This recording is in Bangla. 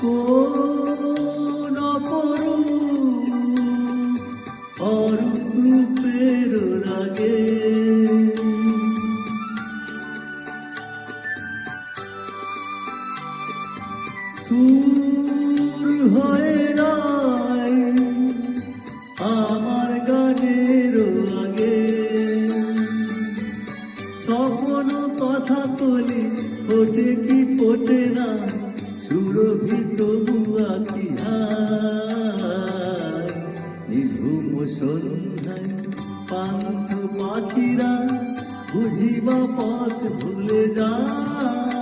কোন অরূপ রূপের রাগে সুর হয়ে নাই আমার গানের আগে স্বপ্ন কথা বলি ফোটে কি ফোটে না সুরভিত বুয়াকি নিঝুম সন্ধ্যায় পান্থ পাখিরা বুঝিবা পথ ভুলে যায়।